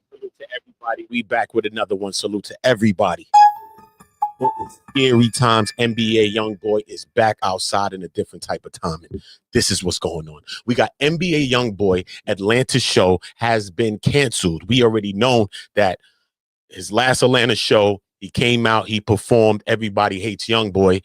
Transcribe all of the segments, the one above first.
Salute to everybody. We back with another one. Salute to everybody. Scary times. NBA YoungBoy is back outside in a different type of timing. This is what's going on. We got NBA YoungBoy Atlanta show has been canceled. We already know that his last Atlanta show, he came out, he performed. Everybody hates YoungBoy.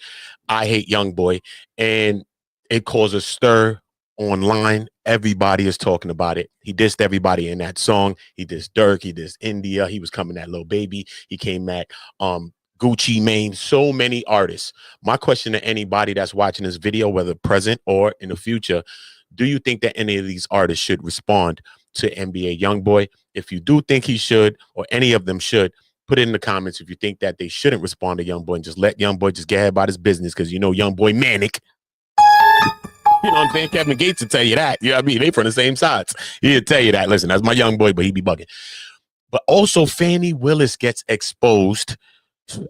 I hate YoungBoy, and it caused a stir online. Everybody is talking about it. He dissed everybody in that song. He dissed Dirk. He dissed India. He was coming at Lil Baby. He came at Gucci Mane. So many artists. My question to anybody that's watching this video, whether present or in the future, do you think that any of these artists should respond to NBA YoungBoy? If you do think he should, or any of them should, put it in the comments if you think that they shouldn't respond to YoungBoy and just let YoungBoy just get about his business, because you know YoungBoy manic. You know what I'm saying? Kevin Gates will tell you that. You know what I mean? They from the same sides. He'll tell you that. Listen, that's my young boy, but he be bugging. But also, Fani Willis gets exposed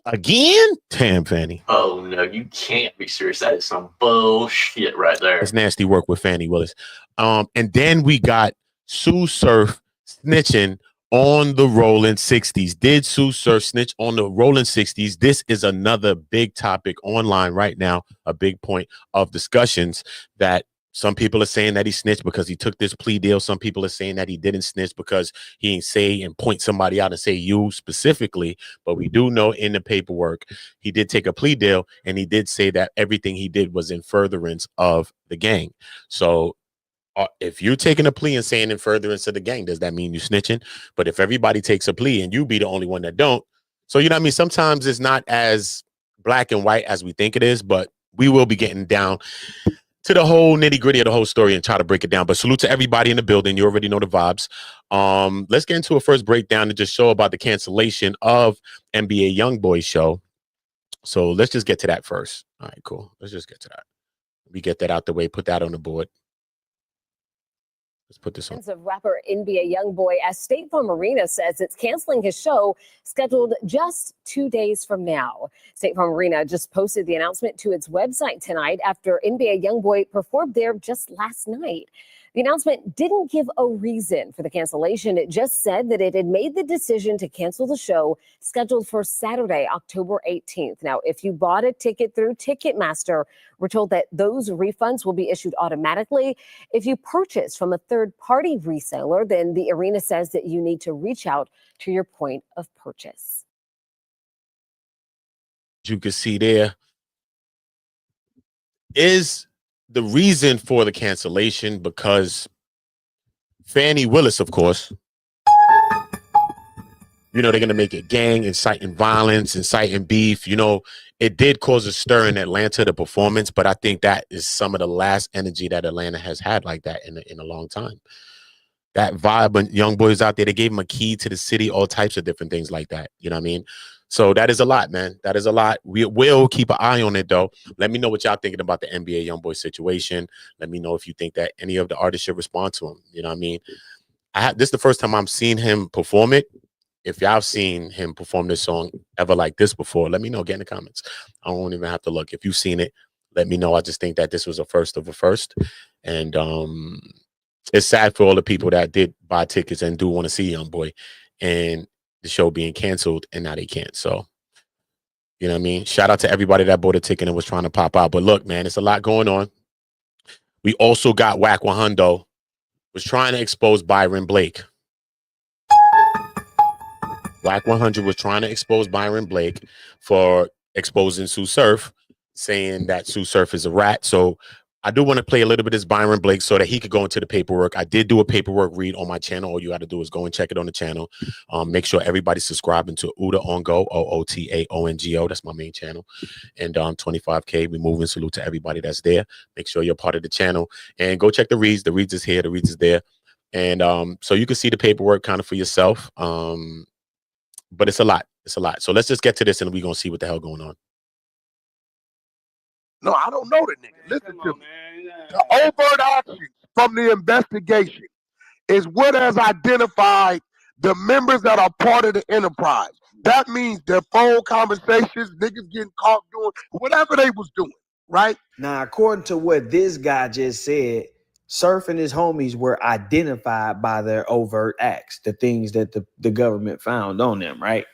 again. Damn, Fani. Oh, no, you can't be serious. That is some bullshit right there. It's nasty work with Fani Willis. And then we got Tsu Surf snitching on the Rollin 60s. Did Tsu Surf snitch on the Rollin 60s? This is another big topic online right now, a big point of discussions, that some people are saying that he snitched because he took this plea deal. Some people are saying that he didn't snitch because he ain't say and point somebody out and say you specifically. But we do know in the paperwork, he did take a plea deal, and he did say that everything he did was in furtherance of the gang. So if you're taking a plea and saying in furtherance of the gang, does that mean you snitching? But if everybody takes a plea and you be the only one that don't, so you know what I mean? Sometimes it's not as black and white as we think it is, but we will be getting down to the whole nitty gritty of the whole story and try to break it down. But salute to everybody in the building. You already know the vibes. Let's get into a first breakdown and just show about the cancellation of NBA YoungBoy show. So let's just get to that first. All right, cool. Let's just get to that. We get that out the way, put that on the board. Let's put this on. Of rapper NBA YoungBoy, as State Farm Arena says it's canceling his show scheduled just 2 days from now. State Farm Arena just posted the announcement to its website tonight after NBA YoungBoy performed there just last night. The announcement didn't give a reason for the cancellation. It just said that it had made the decision to cancel the show scheduled for Saturday, October 18th. Now, if you bought a ticket through Ticketmaster, we're told that those refunds will be issued automatically. If you purchase from a third-party reseller, then the arena says that you need to reach out to your point of purchase. You can see there is the reason for the cancellation, because Fani Willis, of course, you know, they're going to make it gang, inciting violence, inciting beef. You know, it did cause a stir in Atlanta, the performance, but I think that is some of the last energy that Atlanta has had like that in a long time. That vibe, when young boys out there, they gave him a key to the city, all types of different things like that. You know what I mean? So that is a lot, man. That is a lot. We will keep an eye on it, though. Let me know what y'all thinking about the NBA YoungBoy situation. Let me know if you think that any of the artists should respond to him. You know what I mean? This is the first time I'm seeing him perform it. If y'all have seen him perform this song ever like this before, let me know. Get in the comments. I don't even have to look. If you've seen it, let me know. I just think that this was a first of a first. And it's sad for all the people that did buy tickets and do want to see YoungBoy, and the show being canceled, and now they can't. So, you know what I mean? Shout out to everybody that bought a ticket and was trying to pop out. But look, man, it's a lot going on. We also got Whack 100 was trying to expose Byron Blake. Whack 100 was trying to expose Byron Blake for exposing Tsu Surf, saying that Tsu Surf is a rat. So I do want to play a little bit of this Byron Blake so that he could go into the paperwork. I did do a paperwork read on my channel. All you got to do is go and check it on the channel. Make sure everybody's subscribing to Uda Ongo, OOTAONGO. That's my main channel. And 25K. We moving. Salute to everybody that's there. Make sure you're part of the channel. And go check the reads. The reads is here. The reads is there. And so you can see the paperwork kind of for yourself. But it's a lot. It's a lot. So let's just get to this and we're going to see what the hell going on. No, I don't know the nigga. Listen to me. The overt actions from the investigation is what has identified the members that are part of the enterprise. That means their phone conversations, niggas getting caught doing whatever they was doing, right? Now, according to what this guy just said, Surf and his homies were identified by their overt acts, the things that the government found on them, right?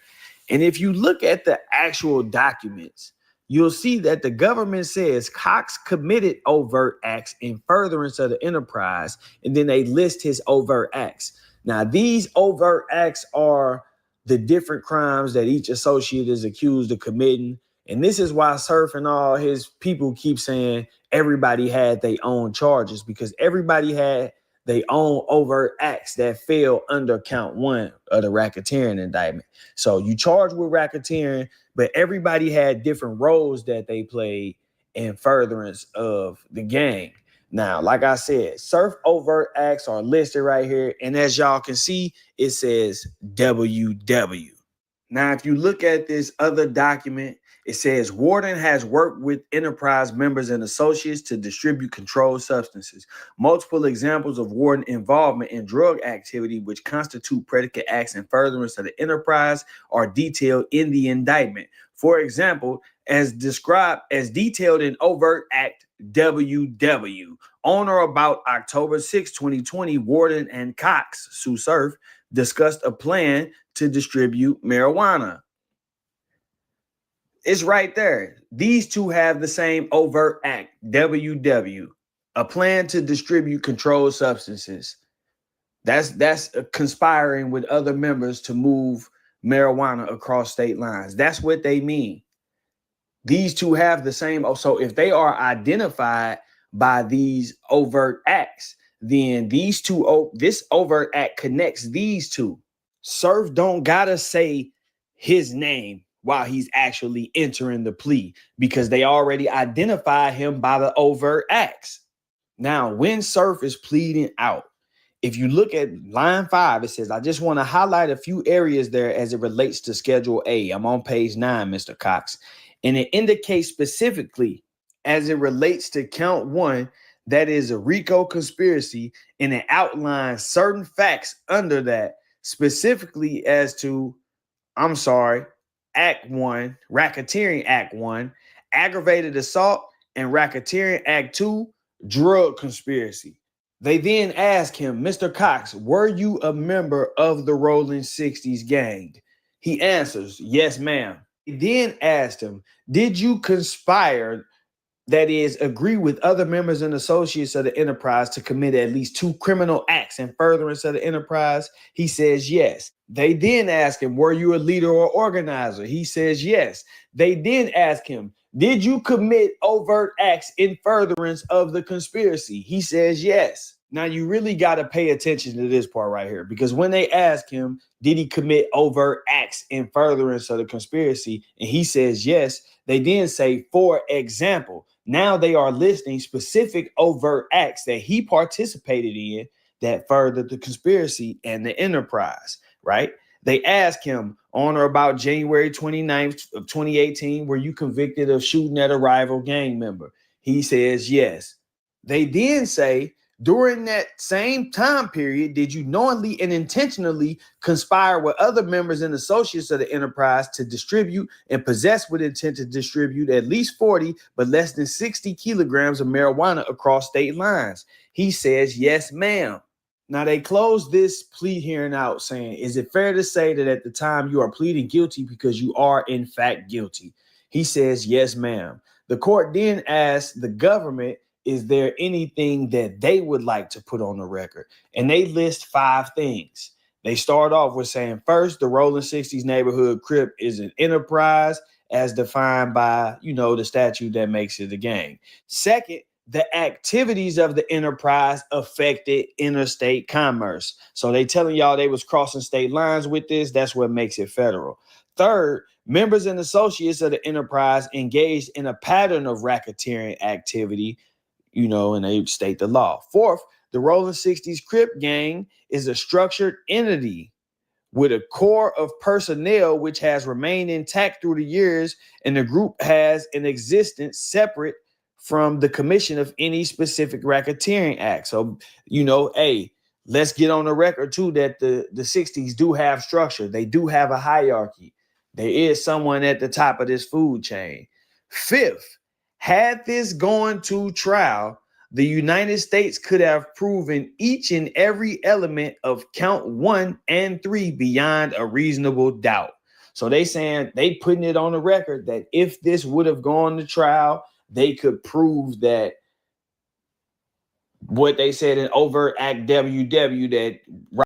And if you look at the actual documents, you'll see that the government says Cox committed overt acts in furtherance of the enterprise, and then they list his overt acts. Now, these overt acts are the different crimes that each associate is accused of committing. And this is why Surf and all his people keep saying everybody had their own charges, because everybody had their own overt acts that fell under count 1 of the racketeering indictment. So you charged with racketeering, but everybody had different roles that they played in furtherance of the gang. Now, like I said, Surf overt acts are listed right here. And as y'all can see, it says WW. Now, if you look at this other document, it says Warden has worked with enterprise members and associates to distribute controlled substances. Multiple examples of Warden involvement in drug activity, which constitute predicate acts in furtherance of the enterprise, are detailed in the indictment. For example, as described as detailed in overt act WW. On or about October 6, 2020, Warden and Cox, Tsu Surf, discussed a plan to distribute marijuana. It's right there. These two have the same overt act, WW, a plan to distribute controlled substances. That's conspiring with other members to move marijuana across state lines. That's what they mean. These two have the same. So if they are identified by these overt acts, then these two, this overt act connects these two. Surf don't gotta say his name while he's actually entering the plea, because they already identify him by the overt acts. Now, when Surf is pleading out, if you look at line 5, it says, I just want to highlight a few areas there as it relates to Schedule A. I'm on page 9, Mr. Cox. And it indicates specifically as it relates to count 1, that is a RICO conspiracy, and it outlines certain facts under that, specifically as to, Act 1, Racketeering Act 1, Aggravated Assault, and Racketeering Act 2, Drug Conspiracy. They then ask him, Mr. Cox, were you a member of the Rollin 60s gang? He answers, yes, ma'am. He then asked him, did you conspire, that is, agree with other members and associates of the enterprise to commit at least 2 criminal acts in furtherance of the enterprise? He says yes. They then ask him, were you a leader or organizer? He says yes. They then ask him, did you commit overt acts in furtherance of the conspiracy? He says yes. Now, you really got to pay attention to this part right here, because when they ask him, did he commit overt acts in furtherance of the conspiracy? And he says yes. They then say, for example. Now they are listing specific overt acts that he participated in that furthered the conspiracy and the enterprise, right? They ask him, on or about January 29th of 2018, were you convicted of shooting at a rival gang member? He says yes. They then say, during that same time period, did you knowingly and intentionally conspire with other members and associates of the enterprise to distribute and possess with intent to distribute at least 40 but less than 60 kilograms of marijuana across state lines? He says, yes, ma'am. Now, they close this plea hearing out saying, is it fair to say that at the time you are pleading guilty because you are in fact guilty? He says, yes, ma'am. The court then asks the government, is there anything that they would like to put on the record? And they list 5 things. They start off with saying, first, the Rollin 60s neighborhood Crip is an enterprise as defined by, the statute that makes it a gang. Second, the activities of the enterprise affected interstate commerce. So they telling y'all they was crossing state lines with this. That's what makes it federal. Third, members and associates of the enterprise engaged in a pattern of racketeering activity, and they state the law. Fourth, the Rollin 60s Crip gang is a structured entity with a core of personnel which has remained intact through the years, and the group has an existence separate from the commission of any specific racketeering act. So, hey, let's get on the record too that the 60s do have structure. They do have a hierarchy. There is someone at the top of this food chain. Fifth, had this gone to trial, the United States could have proven each and every element of count 1 and 3 beyond a reasonable doubt. So they putting it on the record that if this would have gone to trial, they could prove that what they said in overt act WW, that